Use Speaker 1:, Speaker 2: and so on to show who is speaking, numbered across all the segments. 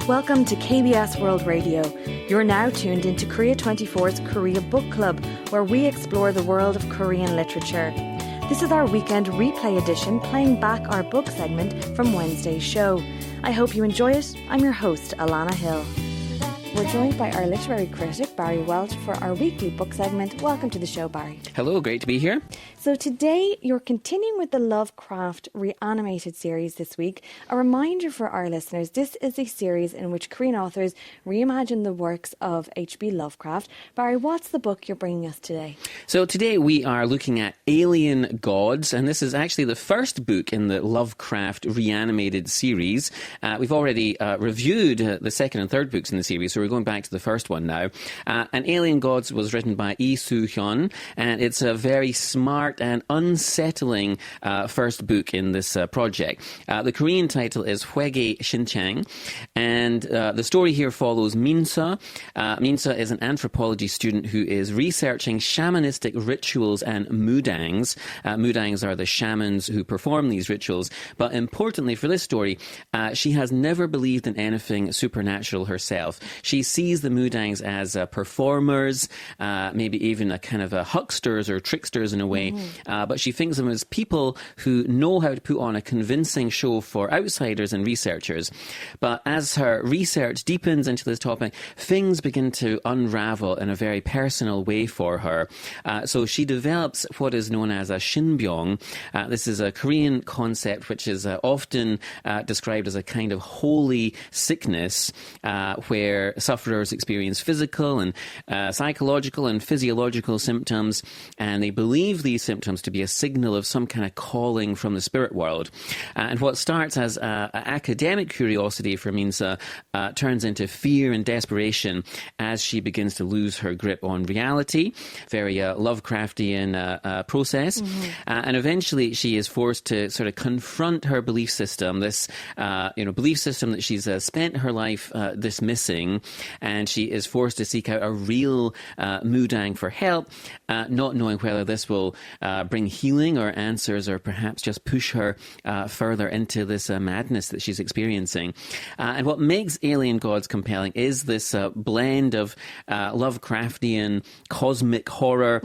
Speaker 1: Welcome to KBS World Radio. You're now tuned into Korea24's Korea Book Club, where we explore the world of Korean literature. This is our weekend replay edition, playing back our book segment from Wednesday's show. I hope you enjoy it. I'm your host, Alana Hill. We're joined by our literary critic, Barry Welch, for our weekly book segment. Welcome to the show, Barry.
Speaker 2: Hello, great to be here.
Speaker 1: So today, you're continuing with the Lovecraft Reanimated series this week. A reminder for our listeners, this is a series in which Korean authors reimagine the works of H.P. Lovecraft. Barry, what's the book you're bringing us today?
Speaker 2: So today we are looking at Alien Gods, and this is actually the first book in the Lovecraft Reanimated series. We've already reviewed the second and third books in the series, so we're going back to the first one now. And Alien Gods was written by Lee Suhyeon, and it's a very smart and unsettling first book in this project. The Korean title is 외계신장, and the story here follows Minsa. Minsa is an anthropology student who is researching shamanistic rituals and mudangs. Mudangs are the shamans who perform these rituals, but importantly for this story, she has never believed in anything supernatural herself. She sees the mudangs as performers, maybe even a kind of hucksters or tricksters in a way, but she thinks of them as people who know how to put on a convincing show for outsiders and researchers. But as her research deepens into this topic, things begin to unravel in a very personal way for her. So she develops what is known as a shinbyong. This is a Korean concept which is often described as a kind of holy sickness where sufferers experience physical and psychological and physiological symptoms, and they believe these symptoms to be a signal of some kind of calling from the spirit world. And what starts as academic curiosity for Minsa turns into fear and desperation as she begins to lose her grip on reality. Very Lovecraftian process. And eventually she is forced to sort of confront her belief system, this belief system that she's spent her life dismissing, and she is forced to seek out a real mudang for help, not knowing whether this will bring healing or answers, or perhaps just push her further into this madness that she's experiencing. And what makes Alien Gods compelling is this blend of Lovecraftian cosmic horror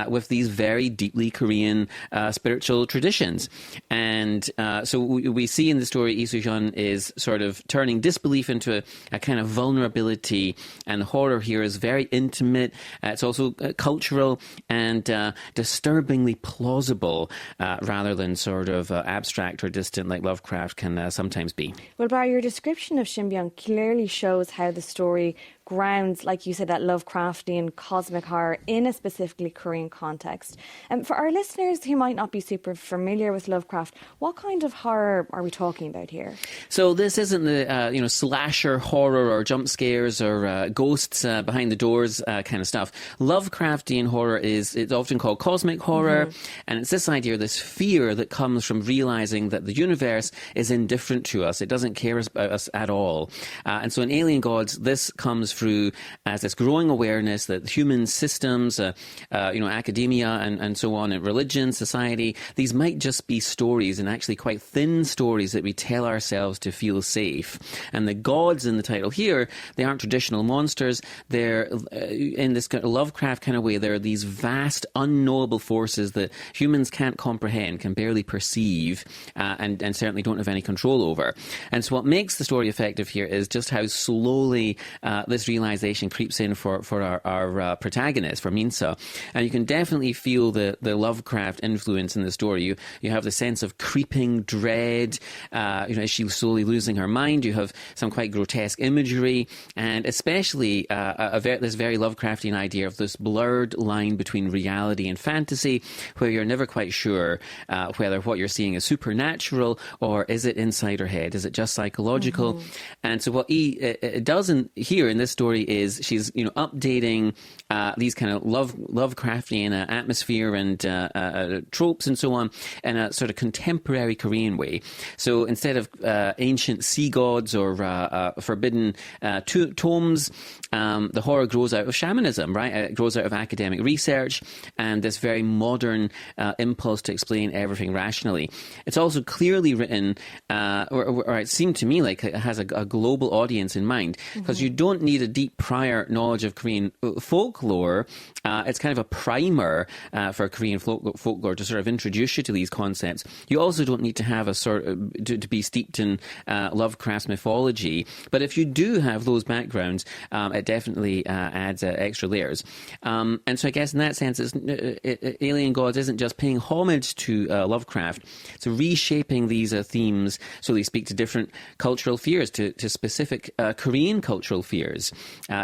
Speaker 2: with these very deeply Korean spiritual traditions. And so we see in the story Lee Suhyeon is sort of turning disbelief into a kind of vulnerability, and the horror here is very intimate. It's also cultural and disturbingly plausible rather than sort of abstract or distant like Lovecraft can sometimes be.
Speaker 1: Well, Barry, your description of Shinbyong clearly shows how the story grounds, like you said, that Lovecraftian cosmic horror in a specifically Korean context. And for our listeners who might not be super familiar with Lovecraft, what kind of horror are we talking about here?
Speaker 2: So this isn't the slasher horror or jump scares or ghosts behind the doors kind of stuff. Lovecraftian horror it's often called cosmic horror, and it's this idea, this fear that comes from realizing that the universe is indifferent to us. It doesn't care about us at all. And so in Alien Gods, this comes through as this growing awareness that human systems, academia and so on, and religion, society, these might just be stories, and actually quite thin stories that we tell ourselves to feel safe. And the gods in the title here, they aren't traditional monsters. They're in this kind of Lovecraft kind of way. They're these vast, unknowable forces that humans can't comprehend, can barely perceive, and certainly don't have any control over. And so what makes the story effective here is just how slowly this realization creeps in for our protagonist, for Minsa. And you can definitely feel the Lovecraft influence in the story. You have the sense of creeping dread, as she's slowly losing her mind. You have some quite grotesque imagery, and especially this very Lovecraftian idea of this blurred line between reality and fantasy, where you're never quite sure whether what you're seeing is supernatural or is it inside her head? Is it just psychological? And so what he does here in this story is she's updating these kind of Lovecraftian atmosphere and tropes and so on in a sort of contemporary Korean way. So instead of ancient sea gods or forbidden tomes, the horror grows out of shamanism, right? It grows out of academic research and this very modern impulse to explain everything rationally. It's also clearly written, or it seemed to me like it has a global audience in mind, because you don't need a deep prior knowledge of Korean folklore. It's kind of a primer for Korean folklore to sort of introduce you to these concepts. You also don't need to have a sort of, to be steeped in Lovecraft's mythology. But if you do have those backgrounds, it definitely adds extra layers. And so I guess in that sense, Alien Gods isn't just paying homage to Lovecraft. It's reshaping these themes so they speak to different cultural fears, to specific Korean cultural fears,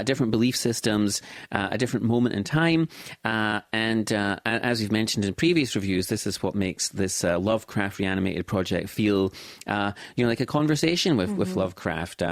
Speaker 2: different belief systems, a different moment in time. And as we've mentioned in previous reviews, this is what makes this Lovecraft Reanimated project feel like a conversation with Lovecraft.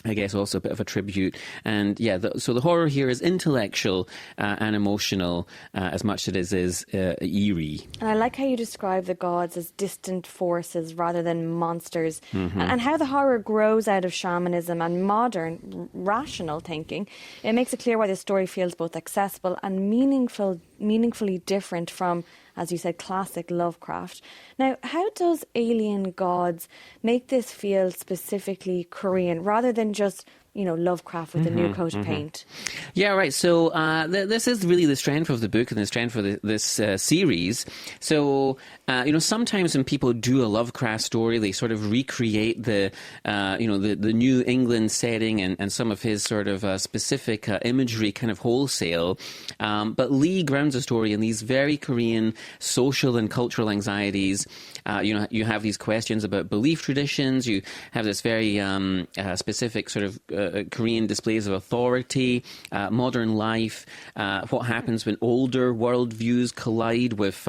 Speaker 2: I guess also a bit of a tribute. And so the horror here is intellectual and emotional as much as it is eerie.
Speaker 1: And I like how you describe the gods as distant forces rather than monsters, and how the horror grows out of shamanism and modern rational thinking. It makes it clear why the story feels both accessible and meaningfully different from, as you said, classic Lovecraft. Now, how does Alien Gods make this feel specifically Korean rather than just, Lovecraft with a new coat of paint?
Speaker 2: Yeah, right. So this is really the strength of the book and the strength of this series. So, sometimes when people do a Lovecraft story, they sort of recreate the New England setting and some of his sort of specific imagery kind of wholesale. But Lee grounds the story in these very Korean social and cultural anxieties. You have these questions about belief traditions. You have this very specific sort of Korean displays of authority, modern life, what happens when older worldviews collide with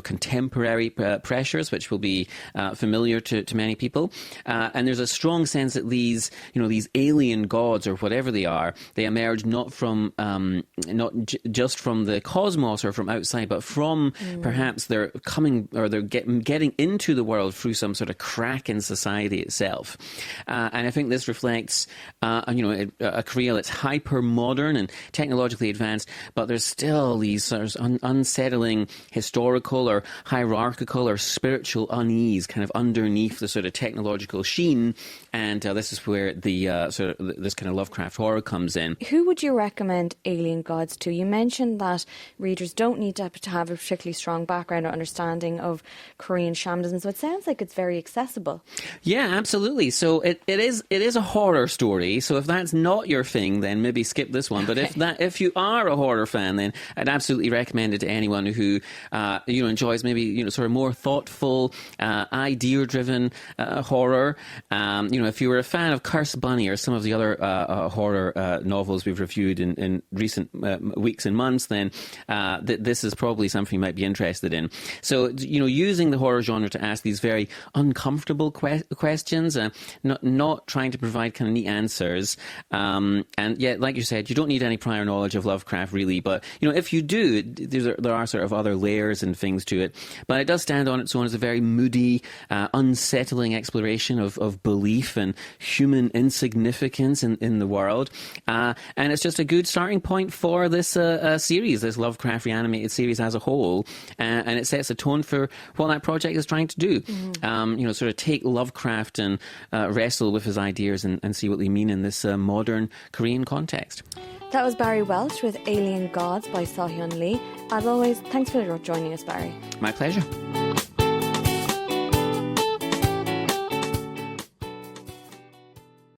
Speaker 2: contemporary pressures, which will be familiar to many people. And there's a strong sense that these alien gods, or whatever they are, they emerge not just from the cosmos or from outside, but from perhaps they're coming, or they're getting into the world through some sort of crack in society itself. And I think this reflects a Korea that's hyper modern and technologically advanced, but there's still these sort of unsettling historical or hierarchical or spiritual unease kind of underneath the sort of technological sheen. And this is where the this kind of Lovecraft horror comes in.
Speaker 1: Who would you recommend Alien Gods to? You mentioned that readers don't need to have a particularly strong background or understanding of Korean shamanism, so it sounds like it's very accessible.
Speaker 2: Yeah, absolutely. So it is a horror story. So if that's not your thing, then maybe skip this one. But if you are a horror fan, then I'd absolutely recommend it to anyone who enjoys maybe sort of more thoughtful, idea-driven horror. If you were a fan of Cursed Bunny or some of the other horror novels we've reviewed in recent weeks and months, then this is probably something you might be interested in. So using the horror genre to ask these very uncomfortable questions, not trying to provide kind of neat answers. And yet, like you said, you don't need any prior knowledge of Lovecraft, really. But, if you do, there are sort of other layers and things to it. But it does stand on its own as a very moody, unsettling exploration of belief and human insignificance in the world. And it's just a good starting point for this series, this Lovecraft Reanimated series as a whole. And it sets a tone for what that project is trying to do. Sort of take Lovecraft and wrestle with his ideas and see what they mean in this modern Korean context.
Speaker 1: That was Barry Welch with Alien Gods by Suhyeon Lee. As always, thanks for joining us, Barry.
Speaker 2: My pleasure.